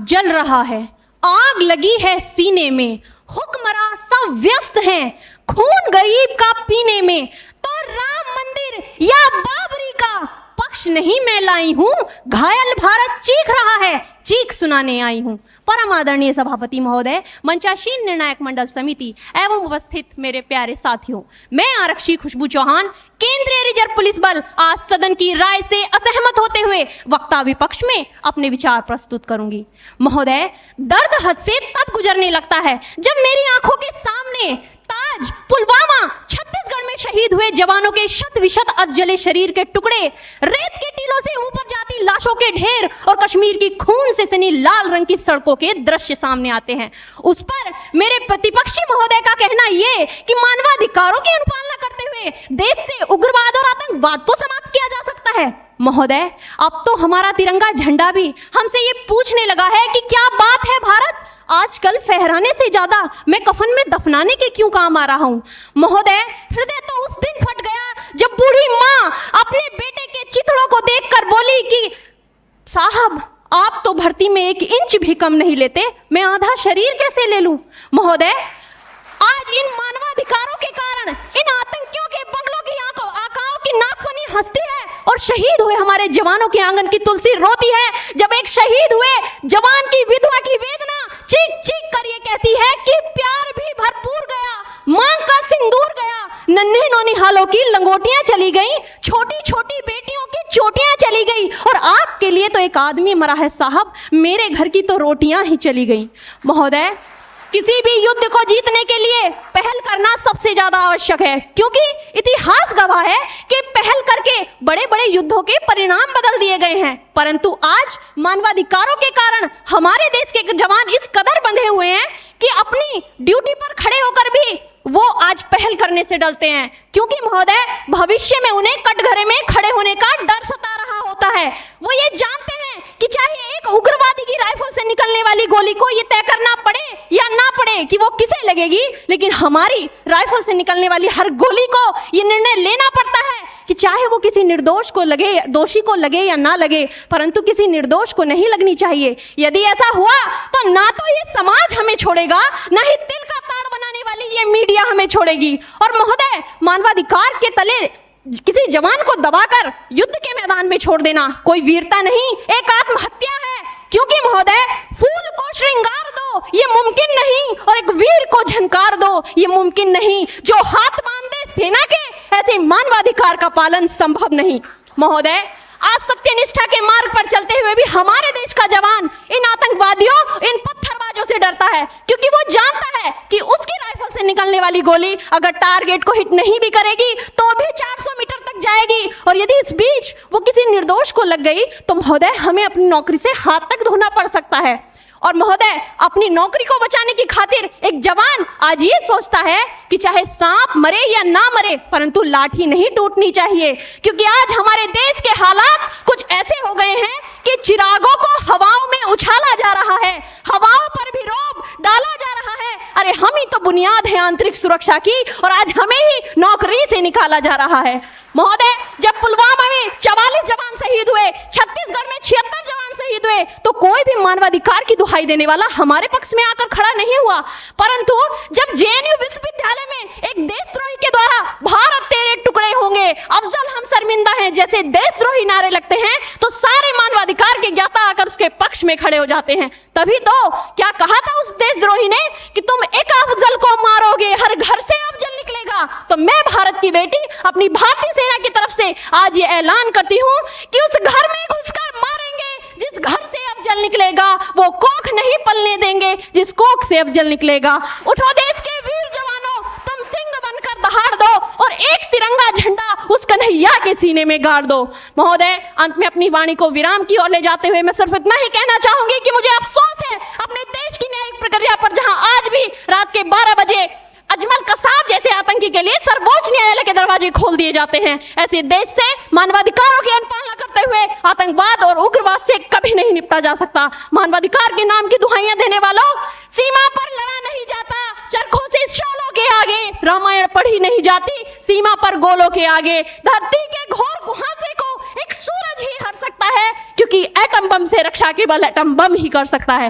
जल रहा है, आग लगी है सीने में, हुक्मरां सब व्यस्त हैं खून गरीब का पीने में। तो राम मंदिर या बाबरी का पक्ष नहीं मैं लाई हूं, घायल भारत चीख रहा है, चीख सुनाने आई हूं। परम आदरणीय सभापति महोदय, मंचासीन निर्णायक मंडल समिति एवं उपस्थित मेरे प्यारे साथियों, मैं आरक्षी खुशबू चौहान केंद्रीय रिजर्व पुलिस बल आज सदन की राय से असहमत होते हुए वक्ता विपक्ष में अपने विचार प्रस्तुत करूंगी। महोदय, दर्द हद से तब गुजरने लगता है जब मेरी आंखों के सामने ताज, पुलवामा, छत्तीसगढ़ में शहीद हुए जवानों के शत विशत अधजले शरीर के टुकड़े, रेत के टीलों से ऊपर जाती लाशों के ढेर और कश्मीर की खून से सनी लाल रंग की सड़कों के दृश्य सामने आते हैं। उस पर मेरे प्रतिपक्षी महोदय का कहना ये कि मानवाधिकारों की अनुपालना करते हुए देश से उग्रवाद और आतंकवाद को समाप्त किया जा सकता है। महोदय, अब तो हमारा तिरंगा झंडा भी हमसे ये पूछने लगा है कि क्या बात है भारत, आजकल फहराने से ज्यादा मैं कफन में दफनाने के क्यों काम आ रहा हूं। महोदय, हृदय तो उस दिन फट गया जब बूढ़ी मां अपने बेटे के चिथड़ों को देखकर बोली कि साहब, आप तो भर्ती में 1 इंच भी कम नहीं लेते, मैं आधा शरीर कैसे ले लूं। महोदय, आज इन मानवाधिकारों के कारण इन आतंकियों के बंगलों की आकाओं की नाकफनी हंसती है और शहीद हुए हमारे जवानों के आंगन की तुलसी रोती है। जब एक शहीद हुए जवान की विधवा की वेदना चीख चीख कर ये कहती है कि प्यार भी भरपूर गया, मांग का सिंदूर गया, नन्हे नौनिहालों की लंगोटियां चली गई, छोटी छोटी बेटियों की चोटियां चली गई और आपके लिए तो एक आदमी मरा है साहब, मेरे घर की तो रोटियां ही चली गई। महोदय, किसी भी युद्ध को जीतने के लिए पहल करना सबसे ज्यादा आवश्यक है, क्योंकि इतिहास गवाह है कि पहल करके बड़े बड़े युद्धों के परिणाम बदल दिए गए हैं। परंतु आज मानवाधिकारों के कारण हमारे देश के जवान इस कदर बंधे हुए हैं कि अपनी ड्यूटी पर खड़े होकर भी वो आज पहल करने से डरते हैं, क्योंकि महोदय भविष्य में उन्हें कटघरे में खड़े होने का डर सता रहा होता है। वो ये जानते हैं कि चाहे एक उग्रवादी की राइफल से निकलने वाली गोली को ये तय करना पड़े या ना पड़े कि वो किसे लगेगी, लेकिन हमारी राइफल से निकलने वाली हर गोली को ये निर्णय लेना पड़ता है कि चाहे वो किसी निर्दोष को लगे, दोषी को लगे या ना लगे, परंतु किसी निर्दोष को नहीं लगनी चाहिए। यदि ऐसा हुआ तो ना तो ये समाज हमें छोड़ेगा, ना ही दिल का ताड़ बनाने वाली ये मीडिया हमें छोड़ेगी। और महोदय, मानवाधिकार के तले किसी जवान को दबाकर युद्ध के मैदान में छोड़ देना कोई वीरता नहीं, एक आत्महत्या है। क्योंकि महोदय, फूल को श्रृंगार दो ये मुमकिन नहीं और एक वीर को झनकार दो ये मुमकिन नहीं। जो हाथ बांध दे सेना के, ऐसे मानवाधिकार का पालन संभव नहीं। महोदय, आज सत्यनिष्ठा के मार्ग पर चलते हुए भी हमारे देश का जवान इन आतंकवादियों, इन पत्थरबाजों से डरता है, क्योंकि वो जानता है कि उसकी राइफल से निकलने वाली गोली अगर टारगेट को हिट नहीं भी करेगी तो भी 400 मीटर तक जाएगी, और यदि इस बीच वो किसी निर्दोष को लग गई तो महोदय हमें अपनी नौकरी से हाथ तक धोना पड़ सकता है। और महोदय, अपनी नौकरी को बचाने की खातिर एक जवान आज ये सोचता है कि चाहे सांप मरे या ना मरे, परंतु लाठी नहीं टूटनी चाहिए, क्योंकि आज हमारे देश के हालात कुछ ऐसे हो गए हैं कि चिरागों को हवाओं में उछाला जा रहा है, हवाओं पर भी रोब डाला जा रहा है। अरे हम ही तो बुनियाद है आंतरिक सुरक्षा की, और आज हमें ही नौकरी से निकाला जा रहा है। महोदय, जब पुलवामा में 44 जवान शहीद हुए, छत्तीसगढ़ में 76 जवान शहीद हुए, तो कोई भी मानवाधिकार की दुहाई देने वाला हमारे पक्ष में आकर खड़ा नहीं हुआ। परंतु जब जेएनयू विश्वविद्यालय में एक देशद्रोही के द्वारा भारत तेरे टुकड़े होंगे, अफजल हम शर्मिंदा हैं जैसे देशद्रोही नारे लगते हैं, तो सारे मानवाधिकार के ज्ञाता आकर उसके पक्ष में खड़े हो जाते हैं। तभी तो क्या कहा था उस देशद्रोही ने कि तुम एक अफजल को मारोगे हर घर से अफजल निकलेगा। तो मैं भारत की बेटी अपनी भारतीय सेना की तरफ से आज ये ऐलान करती हूँ कि उस घर में घुसकर मारेंगे जिस घर से अफजल निकलेगा, वो कोख नहीं पलने देंगे जिस कोख से अफजल निकलेगा। उठो देश के वीर जवानों, तुम सिंह बनकर दहाड़ दो और एक तिरंगा झंडा उस कन्हैया के सीने में गाड़ दो। महोदय, अंत में अपनी वाणी को विराम की ओर ले जाते हुए मैं सिर्फ इतना ही कहना चाहूंगी कि मुझे अफसोस है अपने देश की न्यायिक प्रक्रिया पर, जहां आज भी रात के 12 बजे अजमल कसाब जैसे आतंकी के लिए सर्वोच्च न्यायालय के दरवाजे खोल दिए जाते हैं। ऐसे देश से मानवाधिकारों की अनुपालना करते हुए आतंकवाद और उग्रवाद से कभी नहीं निपटा जा सकता। मानवाधिकार के नाम की दुहाइयां देने वालों, सीमा पर लड़ा नहीं जाता, चरखों से शोलों के आगे रामायण पढ़ी नहीं जाती, सीमा पर गोलों के आगे। धरती के घोर कुहासे को एक सूरज ही हर सकता है, क्योंकि एटम बम से रक्षा केवल एटम बम ही कर सकता है।